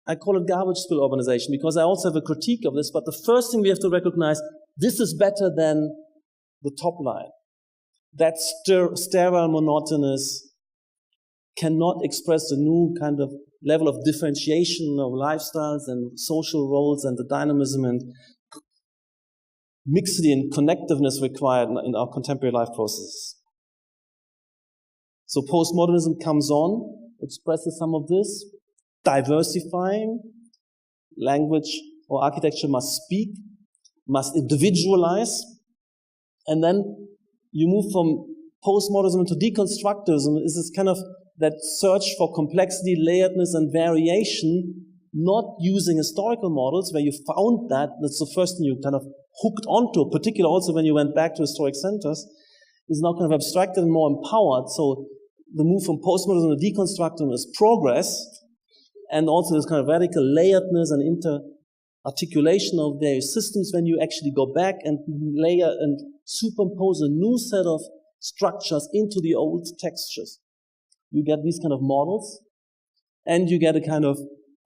I call it garbage spill urbanization, because I also have a critique of this, but the first thing we have to recognize, this is better than the top line. That sterile, monotonous, cannot express the new kind of level of differentiation of lifestyles and social roles and the dynamism and mixity and connectiveness required in our contemporary life processes. So postmodernism comes on, expresses some of this, diversifying. Language or architecture must speak, must individualize, and then you move from postmodernism to deconstructivism. Is this kind of that search for complexity, layeredness, and variation, not using historical models where you found that's the first thing you kind of hooked onto, particularly also when you went back to historic centers, is now kind of abstracted and more empowered. So the move from postmodernism to deconstructivism is progress, and also this kind of radical layeredness and inter-articulation of various systems when you actually go back and layer and superimpose a new set of structures into the old textures. You get these kind of models, and you get a kind of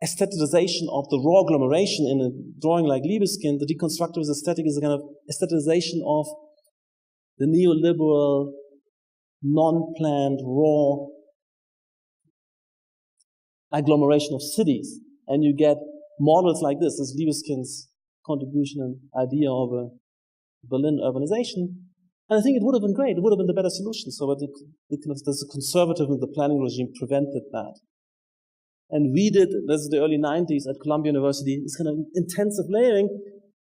aestheticization of the raw agglomeration in a drawing like Libeskind. The deconstructivist aesthetic is a kind of aestheticization of the neoliberal, non-planned, raw agglomeration of cities. And you get models like this Libeskind's contribution and idea of a Berlin urbanization. And I think it would have been great. It would have been the better solution. So the conservatism of the planning regime prevented that. And we did, this is the early 90s at Columbia University, this kind of intensive layering.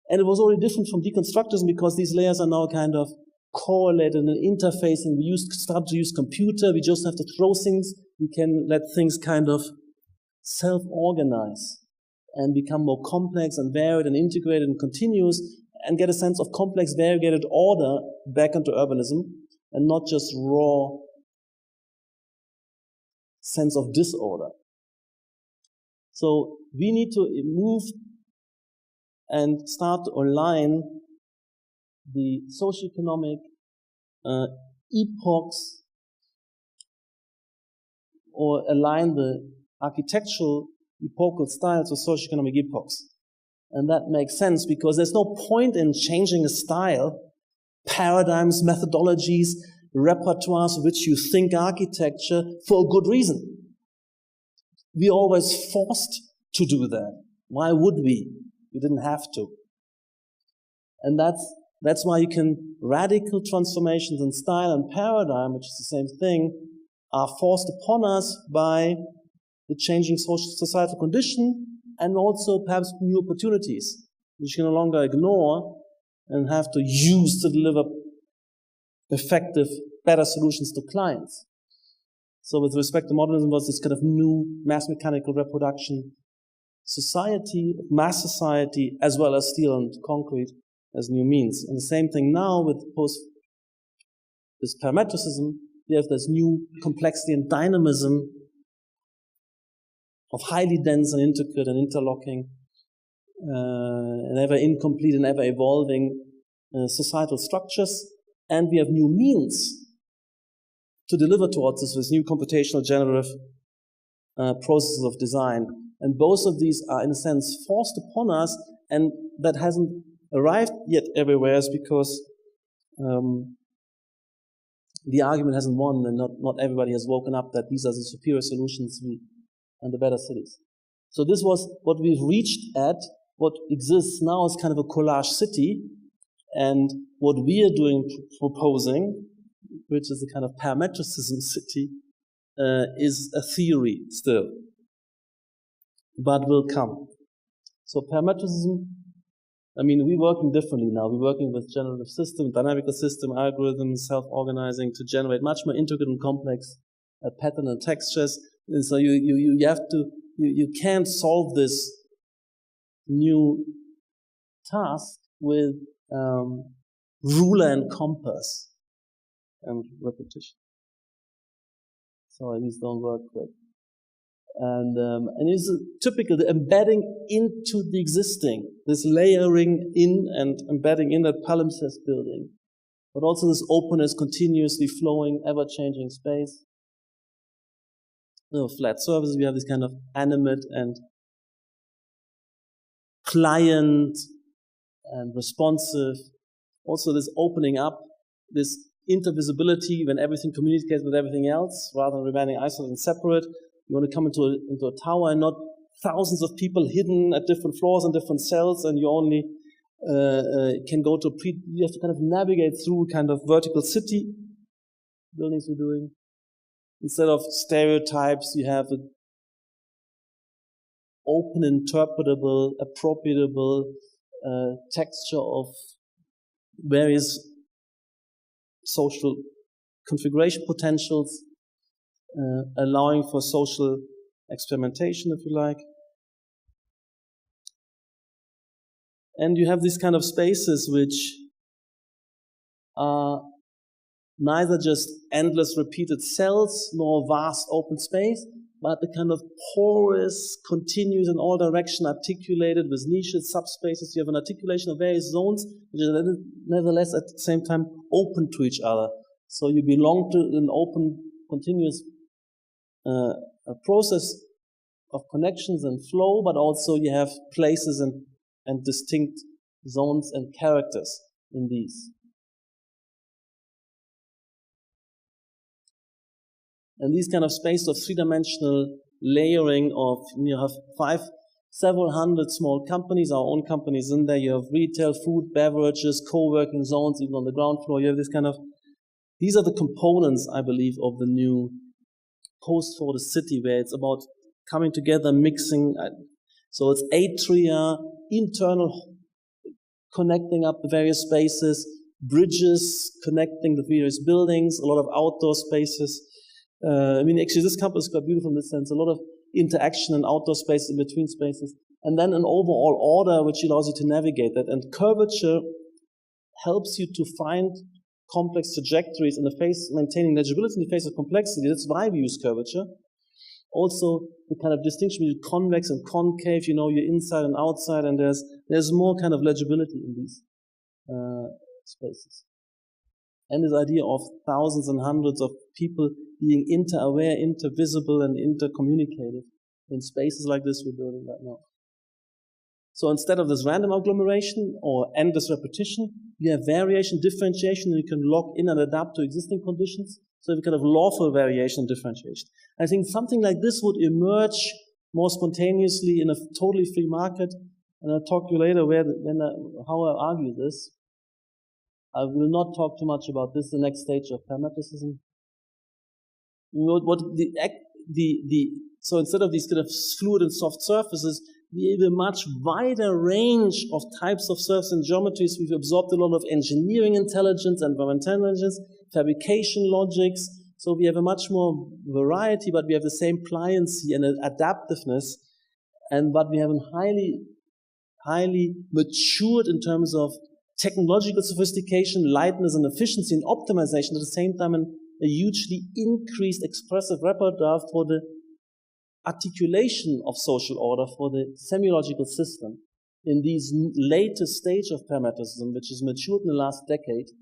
And it was already different from deconstructivism because these layers are now kind of correlated and interfacing. We start to use computer. We just have to throw things. We can let things kind of self-organize and become more complex and varied and integrated and continuous and get a sense of complex, variegated order back into urbanism and not just raw sense of disorder. So we need to move and start to align the socioeconomic epochs or align the architectural epochal styles with socioeconomic epochs. And that makes sense because there's no point in changing a style, paradigms, methodologies, repertoires which you think architecture for a good reason. We're always forced to do that. Why would we? We didn't have to. And that's why you can radical transformations in style and paradigm, which is the same thing, are forced upon us by the changing societal condition and also perhaps new opportunities, which you can no longer ignore and have to use to deliver effective, better solutions to clients. So with respect to modernism was this kind of new mass mechanical reproduction society, mass society, as well as steel and concrete as new means. And the same thing now with this parametricism, we have this new complexity and dynamism of highly dense and intricate and interlocking, and ever incomplete and ever evolving societal structures. And we have new means to deliver towards this with new computational generative processes of design. And both of these are, in a sense, forced upon us, and that hasn't arrived yet everywhere because the argument hasn't won, and not everybody has woken up that these are the superior solutions and the better cities. So this was what we've reached at. What exists now is kind of a collage city, and what we are doing, proposing, which is a kind of parametricism city, is a theory still, but will come. So parametricism, I mean, we're working differently now. We're working with generative system, dynamical system, algorithms, self-organizing to generate much more intricate and complex pattern and textures. And so you have to, you can't solve this new task with ruler and compass and repetition. So these don't work good. And it's typical, the embedding into the existing, this layering in and embedding in that palimpsest building, but also this openness, continuously flowing, ever-changing space. Flat surfaces, we have this kind of animate and client and responsive. Also this opening up, this intervisibility when everything communicates with everything else, rather than remaining isolated and separate. You want to come into a tower and not thousands of people hidden at different floors and different cells, and you only can go to you have to kind of navigate through kind of vertical city buildings we're doing. Instead of stereotypes, you have an open, interpretable, appropriable texture of various social configuration potentials, allowing for social experimentation, if you like. And you have these kind of spaces which are neither just endless repeated cells nor vast open space, but the kind of porous, continuous in all direction, articulated with niches, subspaces. You have an articulation of various zones, which are nevertheless at the same time open to each other. So you belong to an open, continuous process of connections and flow, but also you have places and distinct zones and characters in these. And these kind of space of three-dimensional layering of, you have several hundred small companies, our own companies in there. You have retail, food, beverages, co-working zones, even on the ground floor. You have this kind of, these are the components, I believe, of the new post for the city, where it's about coming together, mixing. So it's atria, internal connecting up the various spaces, bridges connecting the various buildings, a lot of outdoor spaces. Actually, this campus is quite beautiful in this sense. A lot of interaction and outdoor spaces in between spaces. And then an overall order which allows you to navigate that. And curvature helps you to find complex trajectories in the face, maintaining legibility in the face of complexity. That's why we use curvature. Also, the kind of distinction between convex and concave, you're inside and outside, and there's more kind of legibility in these spaces. And this idea of thousands and hundreds of people being inter-aware, inter-visible, and inter-communicated in spaces like this we're building right now. So instead of this random agglomeration or endless repetition, you have variation, differentiation, and you can lock in and adapt to existing conditions. So you have kind of lawful variation and differentiation. I think something like this would emerge more spontaneously in a totally free market. And I'll talk to you later how I argue this. I will not talk too much about this, the next stage of pragmatism. So instead of these kind of fluid and soft surfaces, we have a much wider range of types of surfaces and geometries. We've absorbed a lot of engineering intelligence, environmental intelligence, fabrication logics. So we have a much more variety, but we have the same pliancy and adaptiveness. But we have a highly matured in terms of technological sophistication, lightness, and efficiency and optimization at the same time, and a hugely increased expressive repertoire for the articulation of social order for the semiological system in these latest stage of pragmatism, which is matured in the last decade.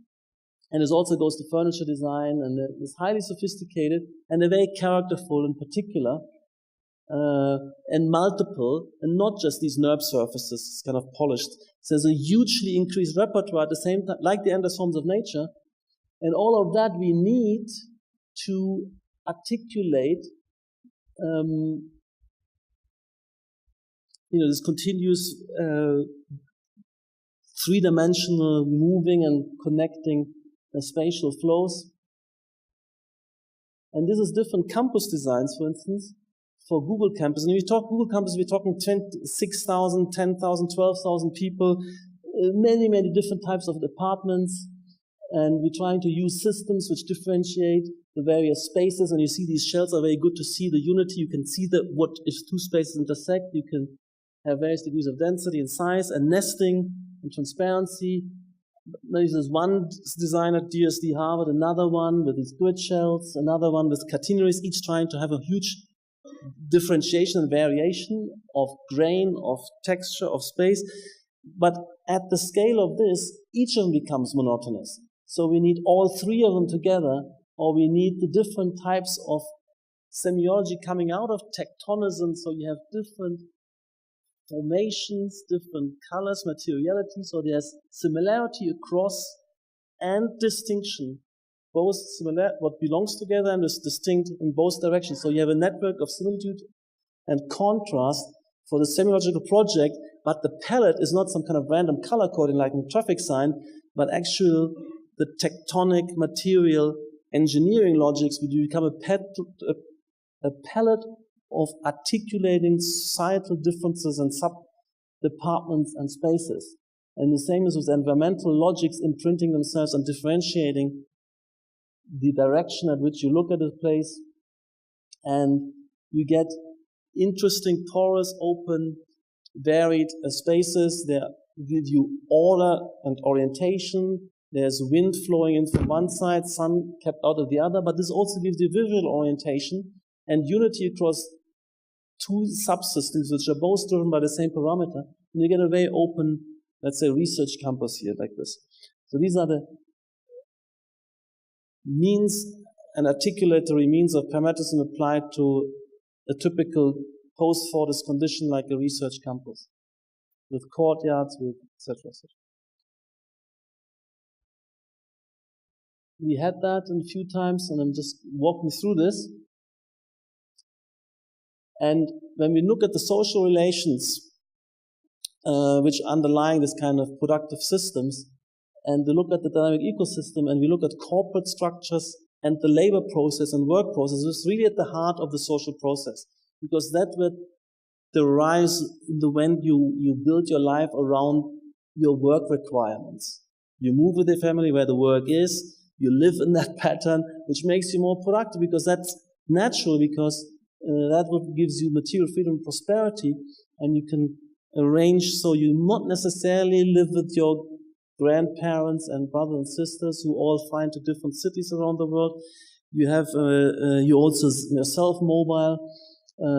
And it also goes to furniture design, and it's highly sophisticated and very characterful in particular, and multiple, and not just these NURB surfaces, kind of polished. So there's a hugely increased repertoire at the same time, like the endless forms of nature. And all of that we need to articulate this continuous three-dimensional moving and connecting spatial flows. And this is different campus designs, for instance, for Google Campus. And when we talk Google Campus, we're talking 6,000, 10,000, 12,000 people, many, many different types of departments. And we're trying to use systems which differentiate the various spaces. And you see these shells are very good to see the unity. You can see that what if two spaces intersect. You can have various degrees of density and size and nesting and transparency. There's one design at DSD Harvard, another one with these grid shells, another one with catenaries, each trying to have a huge differentiation and variation of grain, of texture, of space. But at the scale of this, each of them becomes monotonous. So we need all three of them together, or we need the different types of semiology coming out of tectonism. So you have different formations, different colors, materiality. So there's similarity across and distinction. Both similar, what belongs together and is distinct in both directions. So you have a network of similitude and contrast for the semiological project, but the palette is not some kind of random color coding like a traffic sign, but actually the tectonic material engineering logics will become a palette of articulating societal differences and sub-departments and spaces. And the same is with environmental logics imprinting themselves and differentiating the direction at which you look at a place. And you get interesting, porous, open, varied spaces. They give you order and orientation. There's wind flowing in from one side, sun kept out of the other, but this also gives you visual orientation and unity across two subsystems which are both driven by the same parameter. And you get a very open, let's say, research campus here like this. So these are the means and articulatory means of parametrism applied to a typical post-Fordist condition like a research campus, with courtyards, with etc. etc. We had that a few times, and I'm just walking through this. And when we look at the social relations which underlying this kind of productive systems, and we look at the dynamic ecosystem, and we look at corporate structures and the labor process and work process, it's really at the heart of the social process, because that would derives in the when you build your life around your work requirements. You move with the family where the work is, you live in that pattern, which makes you more productive, because that's natural, because that what gives you material freedom and prosperity, and you can arrange so you not necessarily live with your grandparents and brothers and sisters who all fly into different cities around the world. You have you also yourself mobile.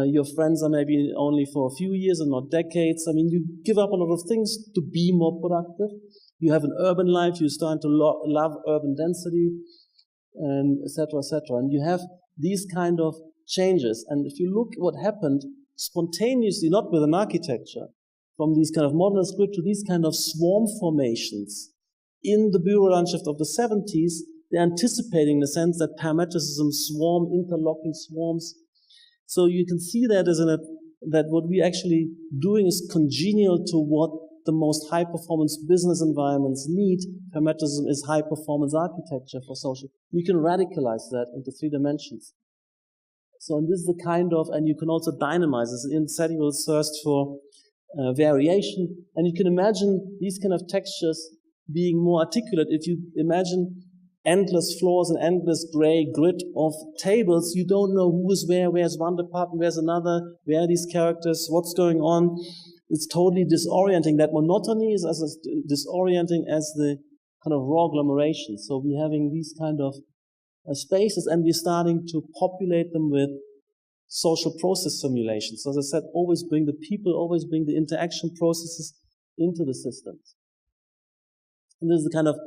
Your friends are maybe only for a few years and not decades. I mean, you give up a lot of things to be more productive. You have an urban life. You're starting to love urban density, and etc. etc. And you have these kind of changes. And if you look what happened spontaneously, not with an architecture, from these kind of modernist grid to these kind of swarm formations in the Bureau Landschaft of the 70s, they're anticipating the sense that parametricism, swarm, interlocking swarms. So you can see that that what we're actually doing is congenial to what the most high-performance business environments need. Parametricism is high-performance architecture for social. You can radicalize that into 3 dimensions. So and this is the kind of, and you can also dynamize this insatiable thirst for variation. And you can imagine these kind of textures being more articulate. If you imagine endless floors and endless gray grid of tables, you don't know who is where's one department, where's another, where are these characters, what's going on. It's totally disorienting. That monotony is as disorienting as the kind of raw agglomeration. So we're having these kind of spaces, and we're starting to populate them with social process simulations. So as I said, always bring the people, always bring the interaction processes into the systems. And this is the kind of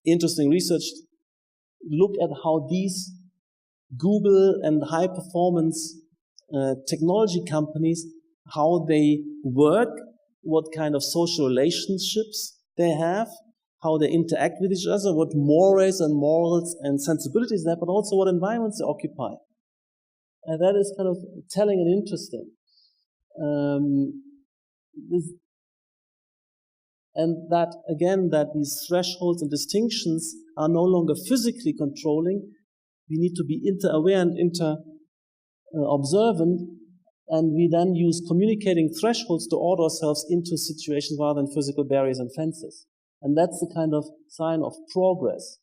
interesting research. Look at how these Google and high-performance technology companies, how they work, what kind of social relationships they have, how they interact with each other, what mores and morals and sensibilities they have, but also what environments they occupy. And that is kind of telling and interesting. And that, again, that these thresholds and distinctions are no longer physically controlling. We need to be inter-aware and inter-observant, and we then use communicating thresholds to order ourselves into situations rather than physical barriers and fences. And that's the kind of sign of progress.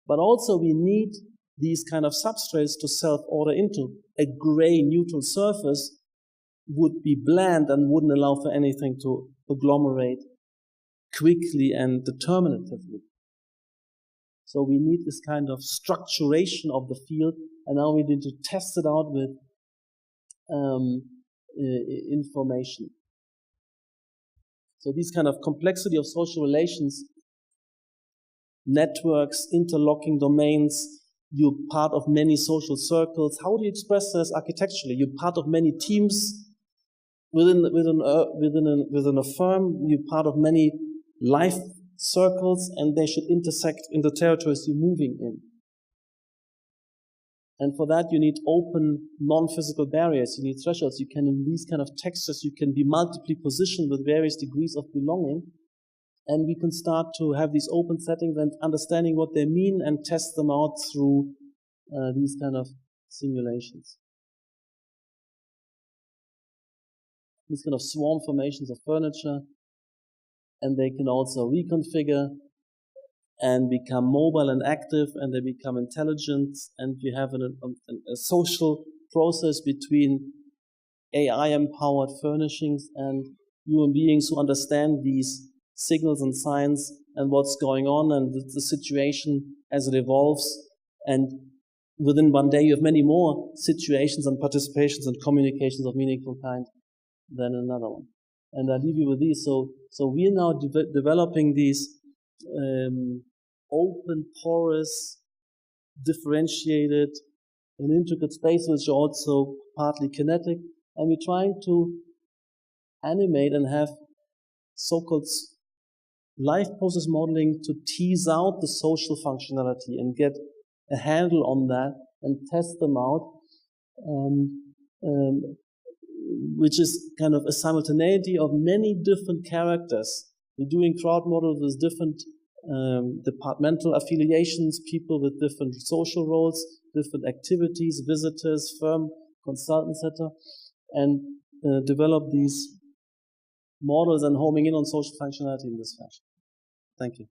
But also we need these kind of substrates to self-order into. A gray neutral surface would be bland and wouldn't allow for anything to agglomerate quickly and determinatively. So we need this kind of structuration of the field, and now we need to test it out with information. So these kind of complexity of social relations, networks, interlocking domains, you're part of many social circles. How do you express this architecturally? You're part of many teams within a firm. You're part of many life circles, and they should intersect in the territories you're moving in. And for that, you need open, non-physical barriers. You need thresholds. You can, in these kind of textures, you can be multiply positioned with various degrees of belonging. And we can start to have these open settings and understanding what they mean and test them out through these kind of simulations. These kind of swarm formations of furniture. And they can also reconfigure and become mobile and active, and they become intelligent, and you have a social process between AI-empowered furnishings and human beings who understand these signals and signs and what's going on and the situation as it evolves. And within one day, you have many more situations and participations and communications of meaningful kind than another one. And I leave you with these. So we're now developing these open, porous, differentiated, and intricate spaces, which are also partly kinetic. And we're trying to animate and have so-called life process modeling to tease out the social functionality and get a handle on that and test them out, which is kind of a simultaneity of many different characters. We're doing crowd models with different departmental affiliations, people with different social roles, different activities, visitors, firm, consultants, etc., and develop these models and homing in on social functionality in this fashion. Thank you.